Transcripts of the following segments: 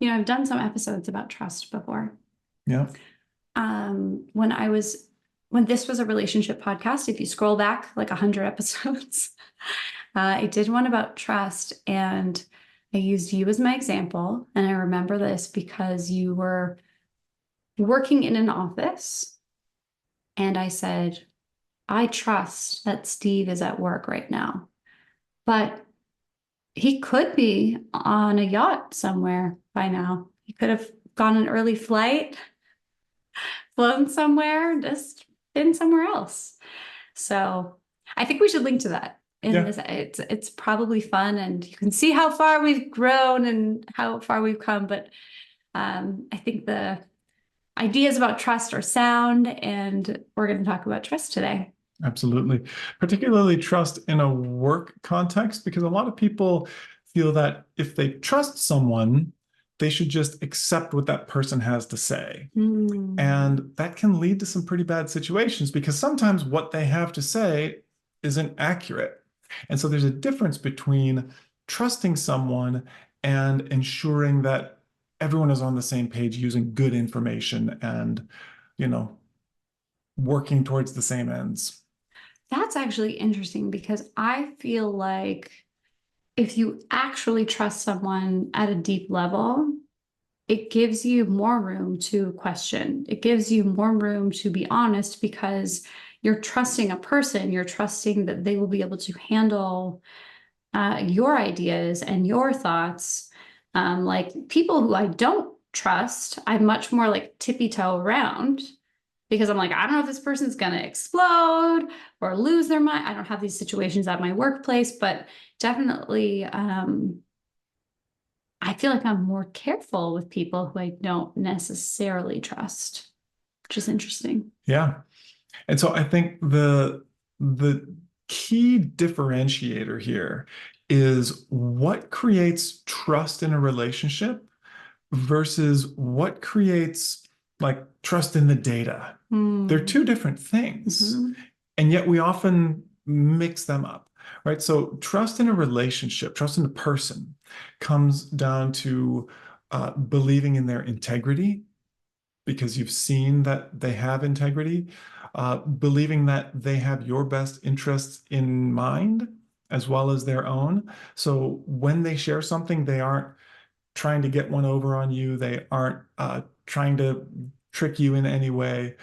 I've done some episodes about trust before. Yeah. When when this was a relationship podcast, if you scroll back like 100 episodes, I did one about trust, and I used you as my example. And I remember this because you were working in an office, and I said, I trust that Steve is at work right now, but he could be on a yacht somewhere by now. He could have gone an early flight, flown somewhere, just been somewhere else. So I think we should link to that in Yeah. this. It's probably fun, and you can see how far we've grown and how far we've come. But I think the ideas about trust are sound, and we're going to talk about trust today. Absolutely. Particularly trust in a work context, because a lot of people feel that if they trust someone, they should just accept what that person has to say. Hmm. And that can lead to some pretty bad situations because sometimes what they have to say isn't accurate. And so there's a difference between trusting someone and ensuring that everyone is on the same page using good information and, you know, working towards the same ends. That's actually interesting because I feel like if you actually trust someone at a deep level, it gives you more room to question. It gives you more room to be honest because you're trusting a person. You're trusting that they will be able to handle your ideas and your thoughts. Like people who I don't trust, I'm much more like tippy toe around because I'm like, I don't know if this person's going to explode or lose their mind. I don't have these situations at my workplace, but definitely, I feel like I'm more careful with people who I don't necessarily trust, which is interesting. Yeah. And so I think the key differentiator here is what creates trust in a relationship versus what creates like trust in the data. They're Hmm. two different things, Mm-hmm. and yet we often mix them up, right? So trust in a relationship, trust in a person comes down to believing in their integrity because you've seen that they have integrity, believing that they have your best interests in mind as well as their own. So when they share something, they aren't trying to get one over on you. They aren't trying to trick you in any way.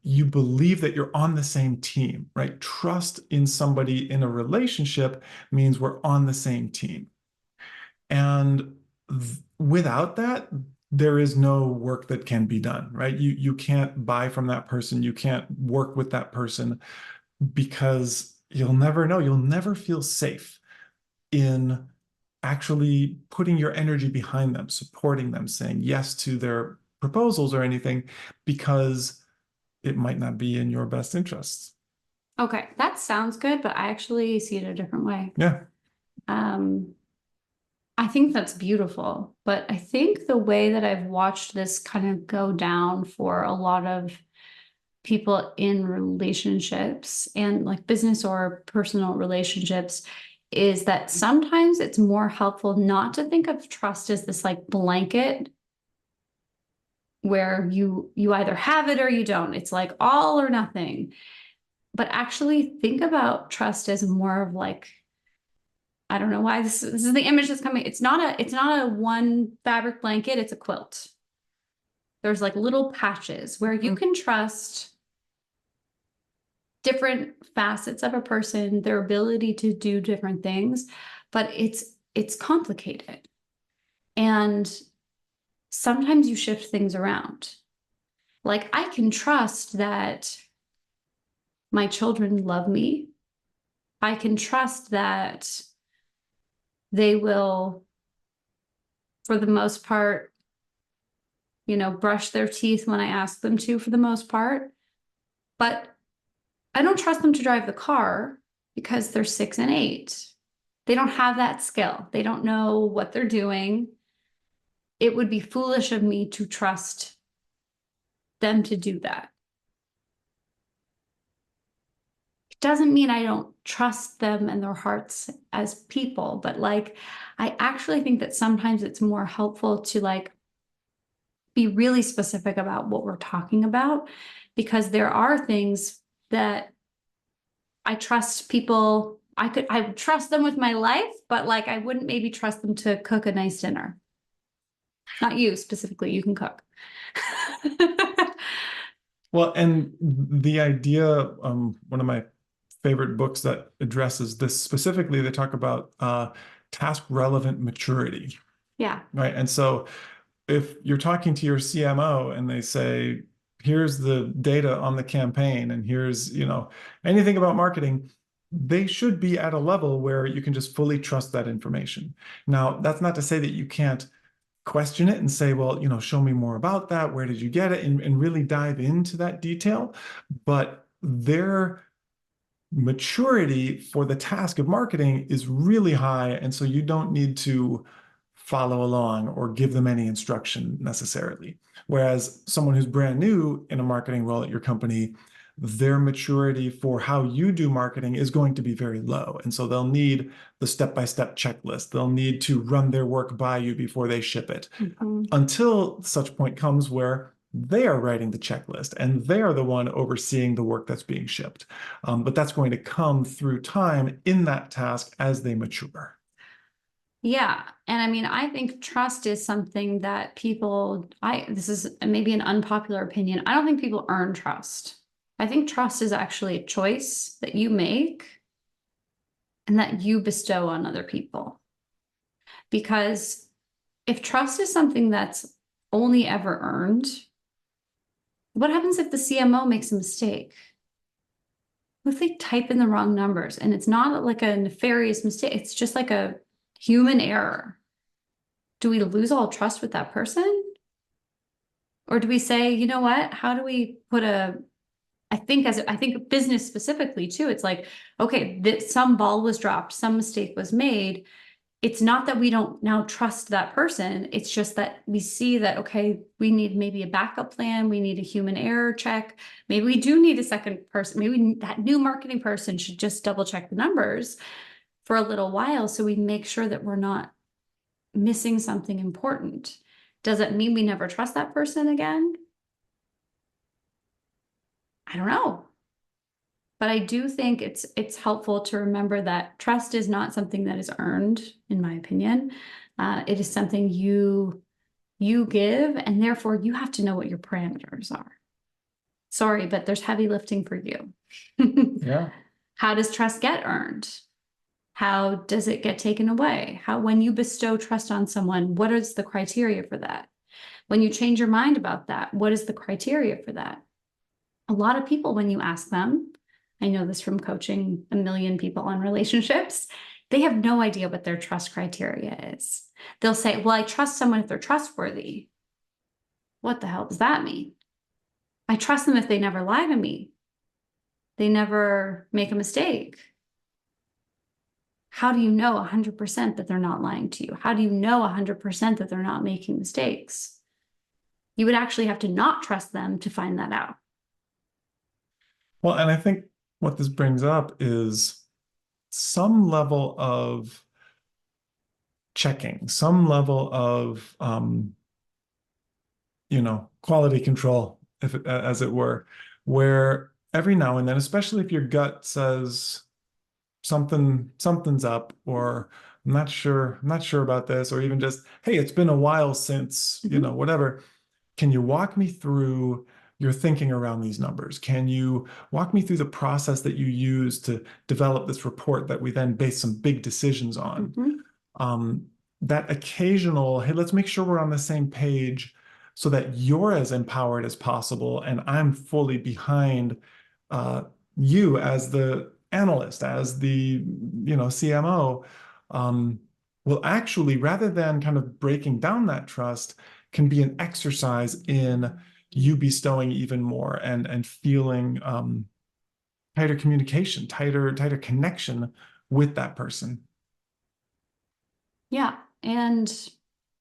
You believe that you're on the same team, right? Trust in somebody in a relationship means we're on the same team. And without that, there is no work that can be done, right? You can't buy from that person. You can't work with that person because you'll never know. You'll never feel safe in actually putting your energy behind them, supporting them, saying yes to their proposals or anything, because it might not be in your best interests. Okay, that sounds good, but I actually see it a different way. Yeah. Um, I think that's beautiful, but I think the way that I've watched this kind of go down for a lot of people in relationships and like business or personal relationships is that sometimes it's more helpful not to think of trust as this like blanket where you either have it or you don't. It's like all or nothing. But actually think about trust as more of like, I don't know why this is the image that's coming. It's not a one fabric blanket, it's a quilt. There's like little patches where you can trust different facets of a person, their ability to do different things, but it's complicated. And sometimes you shift things around. Like I can trust that my children love me. I can trust that they will, for the most part, brush their teeth when I ask them to, for the most part. But I don't trust them to drive the car because they're 6 and 8. They don't have that skill. They don't know what they're doing. It would be foolish of me to trust them to do that. doesn't mean I don't trust them and their hearts as people, but like, I actually think that sometimes it's more helpful to like be really specific about what we're talking about, because there are things that I trust people. I would trust them with my life, but like I wouldn't maybe trust them to cook a nice dinner. Not you specifically, you can cook. Well, and the idea, one of my favorite books that addresses this specifically, they talk about task relevant maturity, Yeah. right? And so if you're talking to your CMO and they say, here's the data on the campaign and here's, anything about marketing, they should be at a level where you can just fully trust that information. Now, that's not to say that you can't question it and say, well, show me more about that. Where did you get it? And really dive into that detail. But their maturity for the task of marketing is really high. And so you don't need to follow along or give them any instruction necessarily. Whereas someone who's brand new in a marketing role at your company, their maturity for how you do marketing is going to be very low. And so they'll need the step-by-step checklist. They'll need to run their work by you before they ship it, until such point comes where they are writing the checklist and they are the one overseeing the work that's being shipped. But that's going to come through time in that task as they mature. Yeah. And I mean, I think trust is something that this is maybe an unpopular opinion. I don't think people earn trust. I think trust is actually a choice that you make and that you bestow on other people. Because if trust is something that's only ever earned, what happens if the CMO makes a mistake? What if they type in the wrong numbers and it's not like a nefarious mistake? It's just like a human error. Do we lose all trust with that person? Or do we say, you know what? How do we put I think business specifically too, it's like, okay, that some ball was dropped, some mistake was made. It's not that we don't now trust that person. It's just that we see that, okay, we need maybe a backup plan. We need a human error check. Maybe we do need a second person. Maybe that new marketing person should just double check the numbers for a little while so we make sure that we're not missing something important. Does it mean we never trust that person again? I don't know. But I do think it's helpful to remember that trust is not something that is earned, in my opinion. It is something you give, and therefore you have to know what your parameters are. Sorry, but there's heavy lifting for you. Yeah. How does trust get earned? How does it get taken away? When you bestow trust on someone, what is the criteria for that? When you change your mind about that, what is the criteria for that? A lot of people, when you ask them, I know this from coaching a million people on relationships, they have no idea what their trust criteria is. They'll say, well, I trust someone if they're trustworthy. What the hell does that mean? I trust them if they never lie to me. They never make a mistake. How do you know 100% that they're not lying to you? How do you know 100% that they're not making mistakes? You would actually have to not trust them to find that out. Well, and I think what this brings up is some level of checking, some level of, quality control, as it were, where every now and then, especially if your gut says something's up, or I'm not sure about this, or even just, hey, it's been a while since, whatever. Can you walk me through your thinking around these numbers? Can you walk me through the process that you use to develop this report that we then base some big decisions on? That occasional, hey, let's make sure we're on the same page so that you're as empowered as possible and I'm fully behind you as the analyst, as the CMO, will actually, rather than kind of breaking down that trust, can be an exercise in you bestowing even more and feeling tighter communication, tighter connection with that person. Yeah. And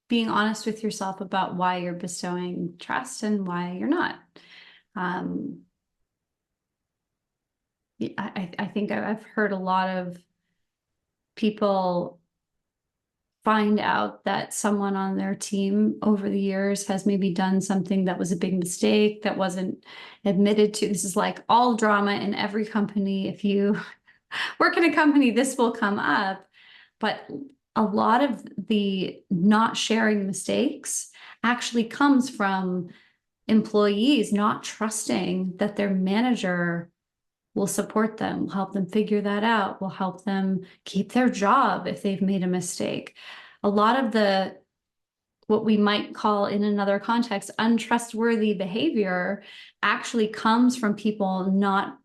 being honest with yourself about why you're bestowing trust and why you're not. I think I've heard a lot of people find out that someone on their team over the years has maybe done something that was a big mistake that wasn't admitted to. This is like all drama in every company. If you work in a company, this will come up. But a lot of the not sharing mistakes actually comes from employees not trusting that their manager will support them, will help them figure that out, will help them keep their job if they've made a mistake. A lot of the what we might call in another context untrustworthy behavior actually comes from people not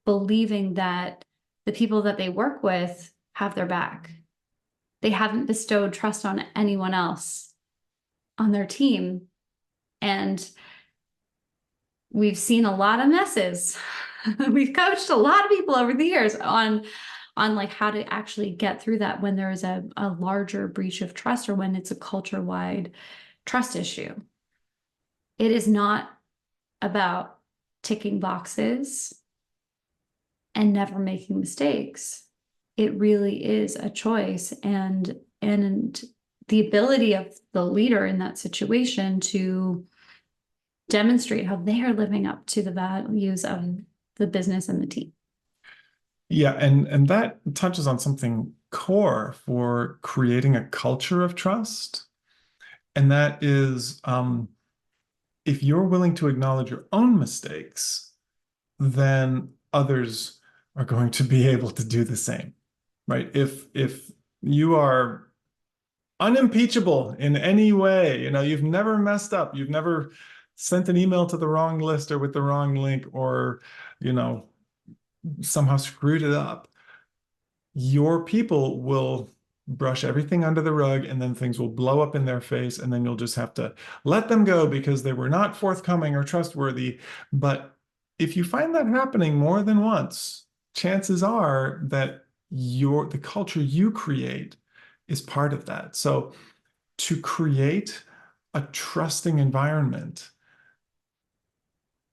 believing that the people that they work with have their back. They haven't bestowed trust on anyone else on their team. And we've seen a lot of messes. We've coached a lot of people over the years on like how to actually get through that when there is a larger breach of trust or when it's a culture-wide trust issue. It is not about ticking boxes and never making mistakes. It really is a choice and the ability of the leader in that situation to demonstrate how they are living up to the values of the business and the team. Yeah, and that touches on something core for creating a culture of trust. And that is if you're willing to acknowledge your own mistakes, then others are going to be able to do the same, right? If you are unimpeachable in any way, you've never messed up, you've never sent an email to the wrong list or with the wrong link or, somehow screwed it up, your people will brush everything under the rug and then things will blow up in their face and then you'll just have to let them go because they were not forthcoming or trustworthy. But if you find that happening more than once, chances are that the culture you create is part of that. So to create a trusting environment,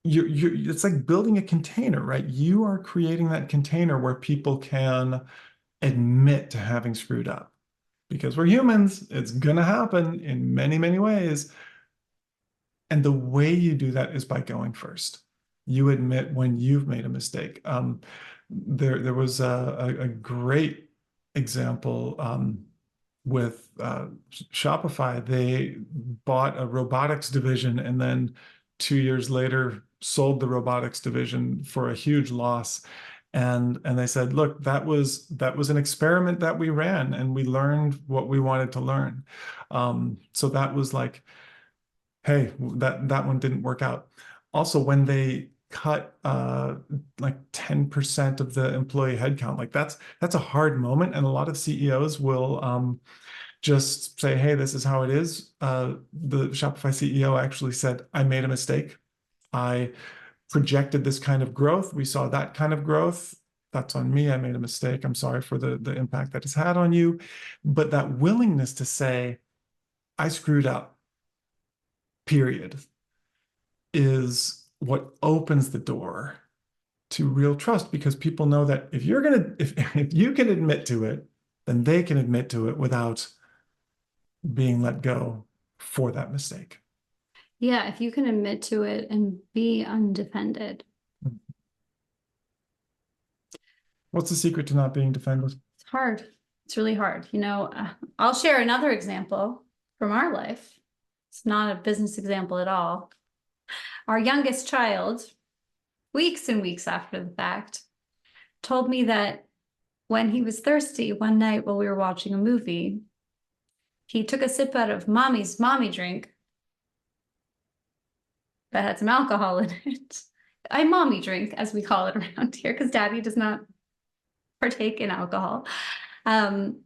it's like building a container, right? You are creating that container where people can admit to having screwed up because we're humans. It's going to happen in many, many ways. And the way you do that is by going first. You admit when you've made a mistake. There was a great example with Shopify. They bought a robotics division and then 2 years later sold the robotics division for a huge loss. And they said, look, that was an experiment that we ran and we learned what we wanted to learn. So that was like, hey, that one didn't work out. Also, when they cut like 10% of the employee headcount, like that's a hard moment. And a lot of CEOs will just say, hey, this is how it is. The Shopify CEO actually said, I made a mistake. I projected this kind of growth. We saw that kind of growth. That's on me. I made a mistake. I'm sorry for the impact that it's had on you. But that willingness to say, I screwed up, period, is what opens the door to real trust because people know that if if you can admit to it, then they can admit to it without being let go for that mistake. Yeah, if you can admit to it and be undefended. What's the secret to not being defended? It's hard. It's really hard. I'll share another example from our life. It's not a business example at all. Our youngest child, weeks and weeks after the fact, told me that when he was thirsty one night while we were watching a movie, he took a sip out of mommy's mommy drink that had some alcohol in it. A mommy drink, as we call it around here, because daddy does not partake in alcohol, and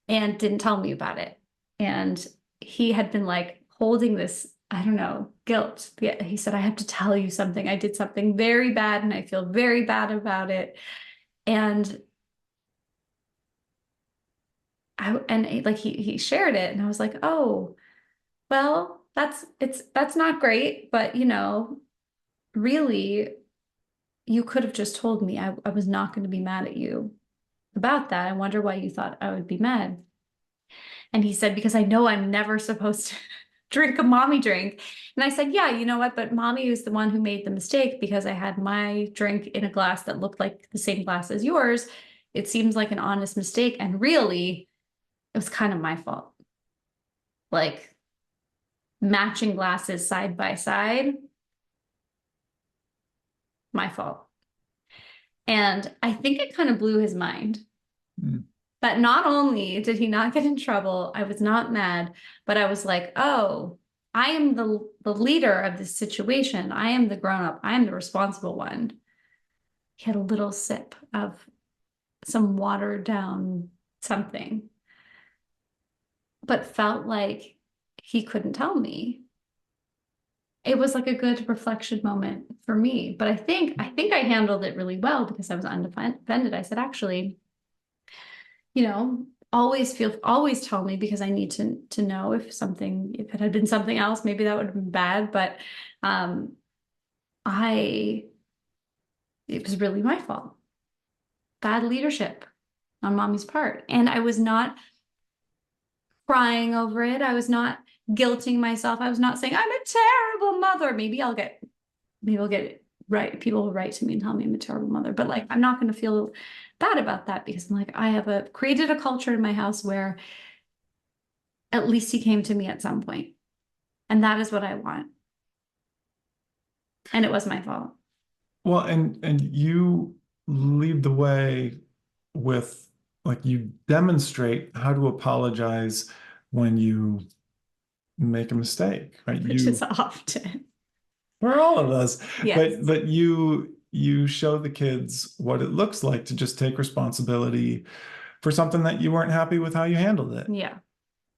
didn't tell me about it. And he had been like holding this, I don't know, guilt. He said, I have to tell you something. I did something very bad and I feel very bad about it. And he shared it and I was like, oh, well, that's not great, but really, you could have just told me. I was not going to be mad at you about that. I wonder why you thought I would be mad. And he said, because I know I'm never supposed to drink a mommy drink. And I said, yeah, you know what? But mommy was the one who made the mistake because I had my drink in a glass that looked like the same glass as yours. It seems like an honest mistake. And really, it was kind of my fault. Like matching glasses side by side, my fault. And I think it kind of blew his mind. Mm. But not only did he not get in trouble, I was not mad, but I was like, oh, I am the leader of this situation. I am the grown up. I am the responsible one. He had a little sip of some watered down something, but felt like he couldn't tell me. It was like a good reflection moment for me. But I think I handled it really well because I was undefended. I said, actually, always tell me because I need to know if it had been something else, maybe that would have been bad. But I it was really my fault. Bad leadership on mommy's part. And I was not crying over it. I was not guilting myself. I was not saying I'm a terrible mother. Maybe I'll get it right. People will write to me and tell me I'm a terrible mother, but like, I'm not going to feel bad about that because I'm like, I have created a culture in my house where at least he came to me at some point. And that is what I want. And it was my fault. Well, and you lead the way with, like, you demonstrate how to apologize when you make a mistake, right? Which is often. For all of us. Yes. But you show the kids what it looks like to just take responsibility for something that you weren't happy with how you handled it. Yeah.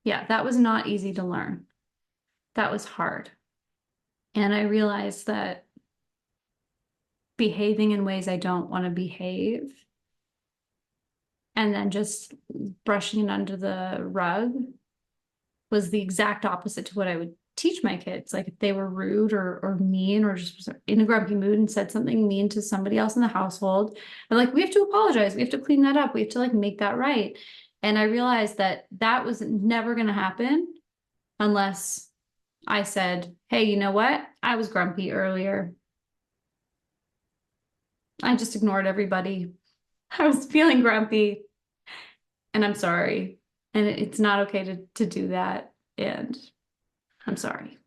Yeah. That was not easy to learn. That was hard. And I realized that behaving in ways I don't want to behave and then just brushing it under the rug was the exact opposite to what I would teach my kids. Like if they were rude or mean or just in a grumpy mood and said something mean to somebody else in the household, I'm like, we have to apologize. We have to clean that up. We have to like make that right. And I realized that that was never going to happen unless I said, hey, you know what? I was grumpy earlier. I just ignored everybody. I was feeling grumpy and I'm sorry. And it's not okay to do that. And I'm sorry.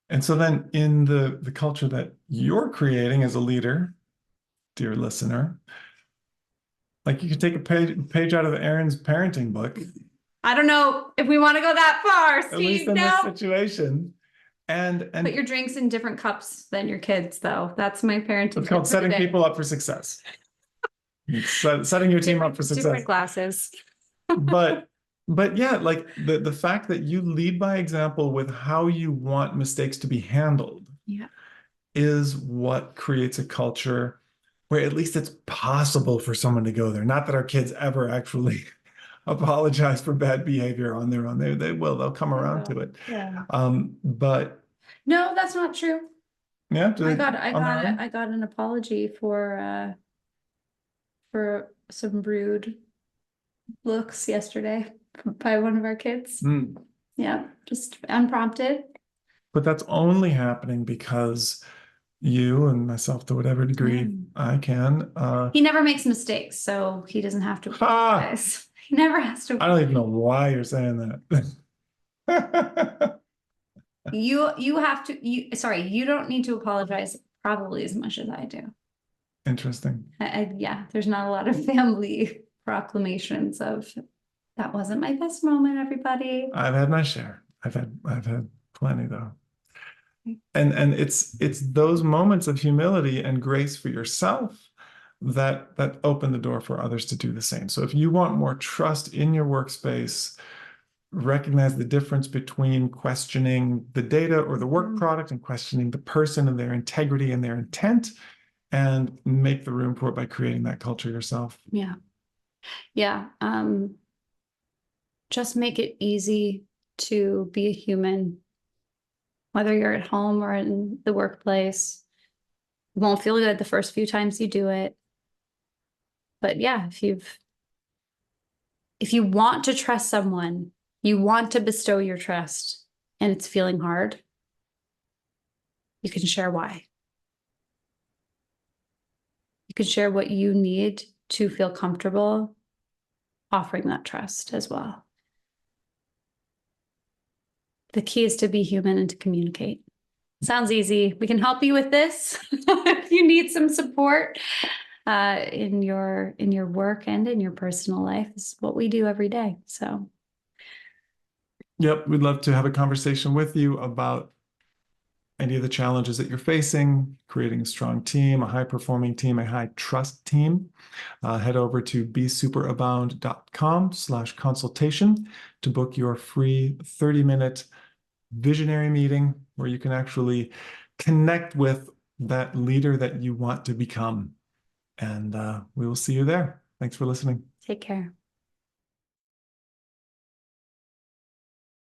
And so then in the culture that you're creating as a leader, dear listener, like you could take a page out of Erin's parenting book, I don't know if we want to go that far, at least Steve. in this No. situation. And Put your drinks in different cups than your kids, though. That's my parenting it's called tip for the setting day. people up for success. Setting your team up for success. Different glasses. But yeah, like the fact that you lead by example with how you want mistakes to be handled Yeah. is what creates a culture where at least it's possible for someone to go there. Not that our kids ever actually apologize for bad behavior on their own. They will. They'll come around to it. Yeah. But No, that's not true. yeah, I got an apology for some rude looks yesterday by one of our kids. Mm. Yeah, just unprompted. But that's only happening because you and myself, to whatever degree I can. He never makes mistakes, so he doesn't have to apologize. He never has to. I don't even know why you're saying that. You have to. You don't need to apologize probably as much as I do. Interesting. Yeah, there's not a lot of family proclamations of that wasn't my best moment, everybody. I've had my share. I've had plenty though. And it's those moments of humility and grace for yourself that open the door for others to do the same. So if you want more trust in your workspace, recognize the difference between questioning the data or the work product and questioning the person and their integrity and their intent, and make the room for it by creating that culture yourself. Yeah. Yeah. Just make it easy to be a human, whether you're at home or in the workplace. It won't feel good the first few times you do it. But yeah, if you want to trust someone, you want to bestow your trust, and it's feeling hard, you can share why. You can share what you need to feel comfortable offering that trust as well. The key is to be human and to communicate. Sounds easy. We can help you with this if you need some support in your work and in your personal life. This is what we do every day. So, Yep, we'd love to have a conversation with you about any of the challenges that you're facing, creating a strong team, a high-performing team, a high-trust team. Head over to besuperabound.com/consultation to book your free 30-minute visionary meeting where you can actually connect with that leader that you want to become. And we will see you there. Thanks for listening. take care.